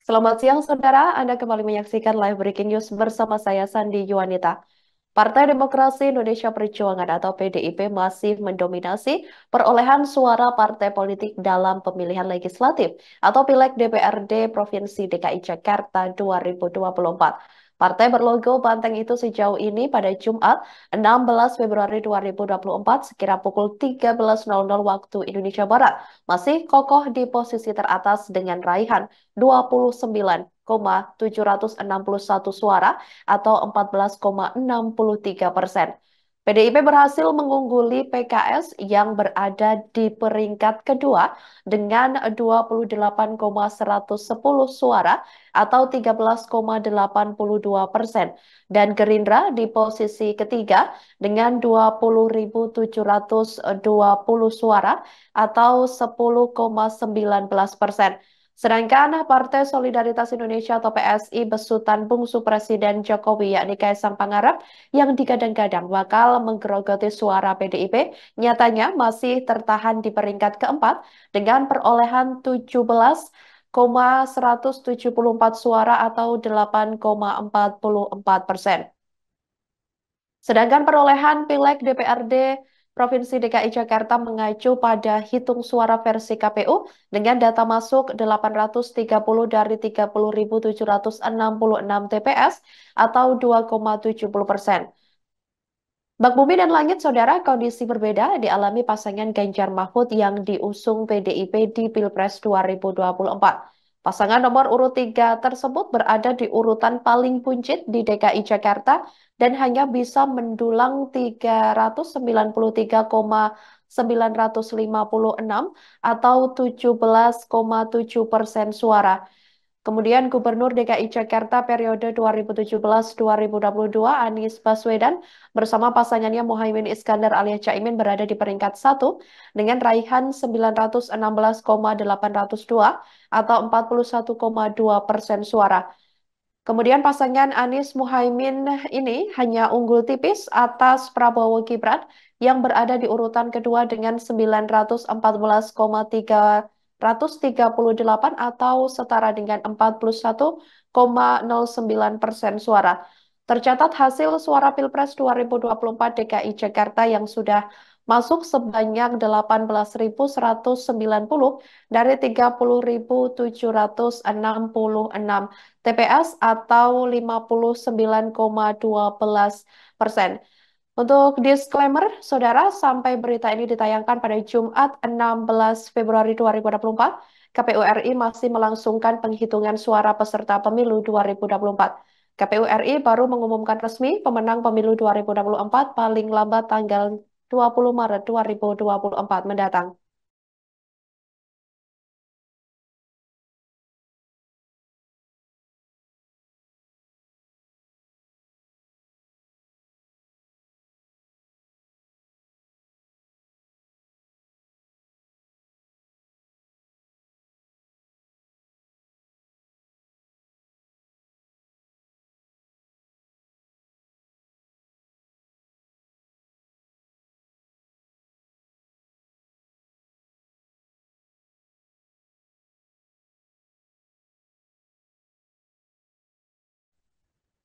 Selamat siang, saudara. Anda kembali menyaksikan live breaking news bersama saya, Sandi Yuwanita. Partai Demokrasi Indonesia Perjuangan atau PDIP masih mendominasi perolehan suara partai politik dalam pemilihan legislatif atau Pileg DPRD Provinsi DKI Jakarta 2024. Partai berlogo banteng itu sejauh ini pada Jumat 16 Februari 2024 sekira pukul 13.00 waktu Indonesia Barat masih kokoh di posisi teratas dengan raihan 29,761 suara atau 14,63%. PDIP berhasil mengungguli PKS yang berada di peringkat kedua dengan 28,110 suara atau 13,82% dan Gerindra di posisi ketiga dengan 20.720 suara atau 10,19%. Sedangkan Partai Solidaritas Indonesia atau PSI besutan bungsu Presiden Jokowi yakni Kaisang Pangarep yang digadang-gadang bakal menggerogoti suara PDIP nyatanya masih tertahan di peringkat keempat dengan perolehan 17,174 suara atau 8,44%. Sedangkan perolehan Pileg DPRD Provinsi DKI Jakarta mengacu pada hitung suara versi KPU dengan data masuk 830 dari 30.766 TPS atau 2,70%. Bak Bumi dan Langit, saudara, kondisi berbeda dialami pasangan Ganjar Mahfud yang diusung PDIP di Pilpres 2024. Pasangan nomor urut 3 tersebut berada di urutan paling buncit di DKI Jakarta dan hanya bisa mendulang 393,956 atau 17,7% suara. Kemudian Gubernur DKI Jakarta periode 2017-2022 Anies Baswedan bersama pasangannya Muhaimin Iskandar alias Caimin berada di peringkat satu dengan raihan 916,802 atau 41,2% suara. Kemudian pasangan Anies Muhaimin ini hanya unggul tipis atas Prabowo Gibran yang berada di urutan kedua dengan 914,338 atau setara dengan 41,09% suara. Tercatat hasil suara Pilpres 2024 DKI Jakarta yang sudah masuk sebanyak 18.190 dari 30.766 TPS atau 59,12%. Untuk disclaimer, saudara, sampai berita ini ditayangkan pada Jumat 16 Februari 2024, KPU RI masih melangsungkan penghitungan suara peserta pemilu 2024. KPU RI baru mengumumkan resmi pemenang pemilu 2024 paling lambat tanggal 20 Maret 2024 mendatang.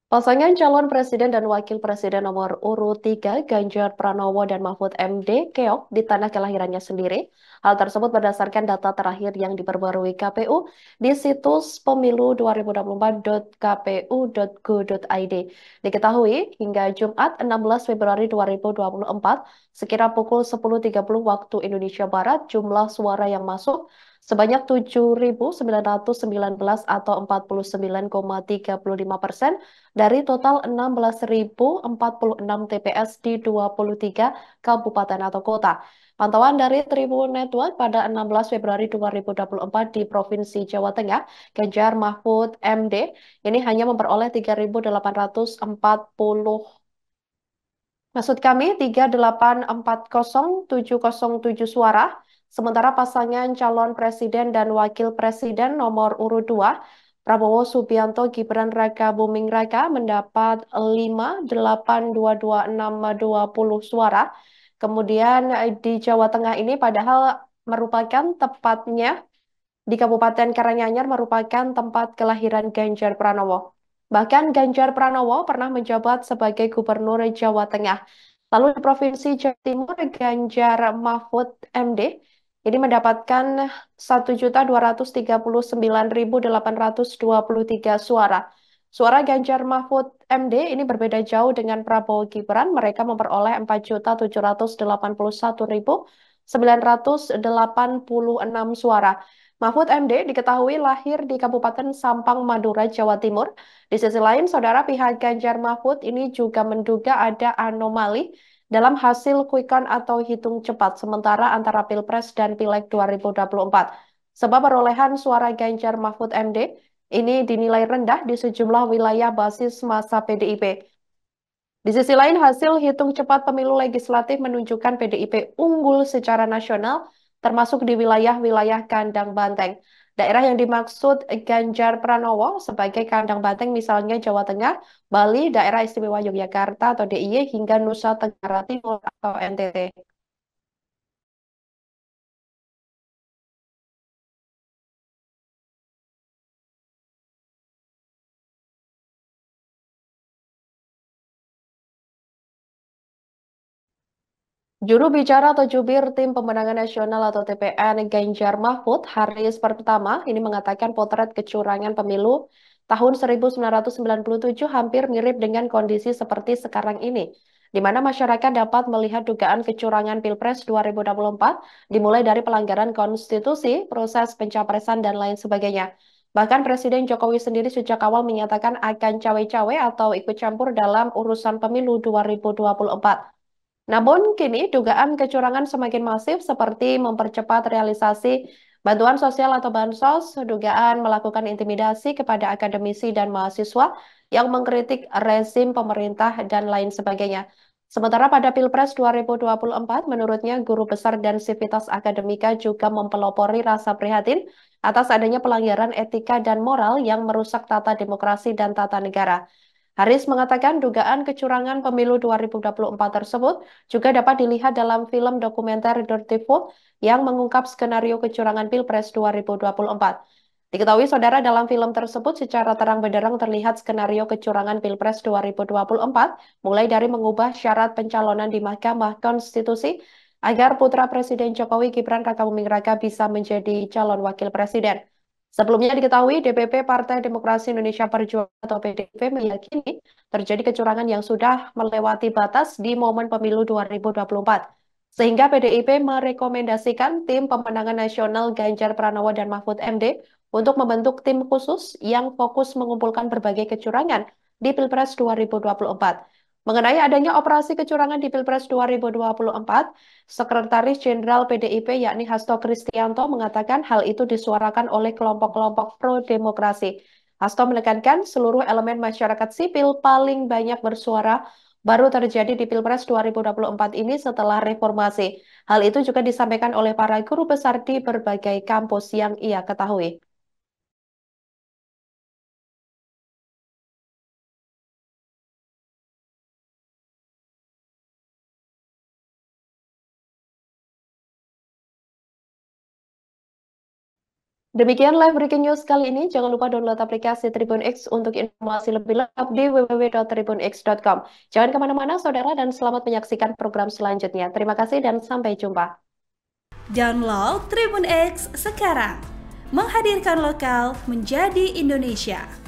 Pasangan calon presiden dan wakil presiden nomor urut 3 Ganjar Pranowo dan Mahfud MD keok di tanah kelahirannya sendiri. Hal tersebut berdasarkan data terakhir yang diperbarui KPU di situs pemilu2024.kpu.go.id. Diketahui hingga Jumat 16 Februari 2024 sekira pukul 10.30 waktu Indonesia Barat jumlah suara yang masuk sebanyak 7.919 atau 49,35% dari total 16.046 TPS di 23 kabupaten atau kota. Pantauan dari Tribun Network pada 16 Februari 2024 di Provinsi Jawa Tengah, Ganjar Mahfud MD ini hanya memperoleh 3.840 Maksud kami 3840707 suara, sementara pasangan calon presiden dan wakil presiden nomor urut 2, Prabowo Subianto Gibran Raka Buming Raka mendapat 5822620 suara. Kemudian di Jawa Tengah ini padahal merupakan tepatnya di Kabupaten Karanganyar merupakan tempat kelahiran Ganjar Pranowo. Bahkan Ganjar Pranowo pernah menjabat sebagai Gubernur Jawa Tengah. Lalu di Provinsi Jawa Timur, Ganjar Mahfud MD ini mendapatkan 1.239.823 suara. Suara Ganjar Mahfud MD ini berbeda jauh dengan Prabowo Gibran. Mereka memperoleh 4.781.986 suara. Mahfud MD diketahui lahir di Kabupaten Sampang, Madura, Jawa Timur. Di sisi lain, saudara pihak Ganjar Mahfud ini juga menduga ada anomali dalam hasil quick count atau hitung cepat sementara antara Pilpres dan Pileg 2024. Sebab perolehan suara Ganjar Mahfud MD ini dinilai rendah di sejumlah wilayah basis masa PDIP. Di sisi lain, hasil hitung cepat pemilu legislatif menunjukkan PDIP unggul secara nasional, termasuk di wilayah-wilayah kandang banteng. Daerah yang dimaksud Ganjar Pranowo sebagai kandang banteng misalnya Jawa Tengah, Bali, Daerah Istimewa Yogyakarta atau DIY, hingga Nusa Tenggara Timur atau NTT. Juru bicara atau jubir Tim Pemenangan Nasional atau TPN Ganjar Mahfud, Haris pertama, ini mengatakan potret kecurangan pemilu tahun 1997 hampir mirip dengan kondisi seperti sekarang ini, di mana masyarakat dapat melihat dugaan kecurangan Pilpres 2024 dimulai dari pelanggaran konstitusi, proses pencapresan, dan lain sebagainya. Bahkan Presiden Jokowi sendiri sejak awal menyatakan akan cawe-cawe atau ikut campur dalam urusan pemilu 2024. Namun kini dugaan kecurangan semakin masif seperti mempercepat realisasi bantuan sosial atau bansos, dugaan melakukan intimidasi kepada akademisi dan mahasiswa yang mengkritik rezim pemerintah dan lain sebagainya. Sementara pada Pilpres 2024, menurutnya guru besar dan sivitas akademika juga mempelopori rasa prihatin atas adanya pelanggaran etika dan moral yang merusak tata demokrasi dan tata negara. Haris mengatakan dugaan kecurangan pemilu 2024 tersebut juga dapat dilihat dalam film dokumenter Dirty Vote yang mengungkap skenario kecurangan Pilpres 2024. Diketahui saudara dalam film tersebut secara terang benderang terlihat skenario kecurangan Pilpres 2024 mulai dari mengubah syarat pencalonan di Mahkamah Konstitusi agar putra Presiden Jokowi Gibran Rakabuming Raka bisa menjadi calon wakil presiden. Sebelumnya diketahui DPP Partai Demokrasi Indonesia Perjuangan atau PDIP meyakini terjadi kecurangan yang sudah melewati batas di momen pemilu 2024. Sehingga PDIP merekomendasikan tim pemenangan nasional Ganjar Pranowo dan Mahfud MD untuk membentuk tim khusus yang fokus mengumpulkan berbagai kecurangan di Pilpres 2024. Mengenai adanya operasi kecurangan di Pilpres 2024, Sekretaris Jenderal PDIP yakni Hasto Kristianto mengatakan hal itu disuarakan oleh kelompok-kelompok pro-demokrasi. Hasto menekankan seluruh elemen masyarakat sipil paling banyak bersuara baru terjadi di Pilpres 2024 ini setelah reformasi. Hal itu juga disampaikan oleh para guru besar di berbagai kampus yang ia ketahui. Demikian live breaking news kali ini. Jangan lupa download aplikasi Tribun X untuk informasi lebih lengkap di www.tribunx.com. Jangan kemana-mana, saudara, dan selamat menyaksikan program selanjutnya. Terima kasih dan sampai jumpa. Download Tribun X sekarang. Menghadirkan lokal menjadi Indonesia.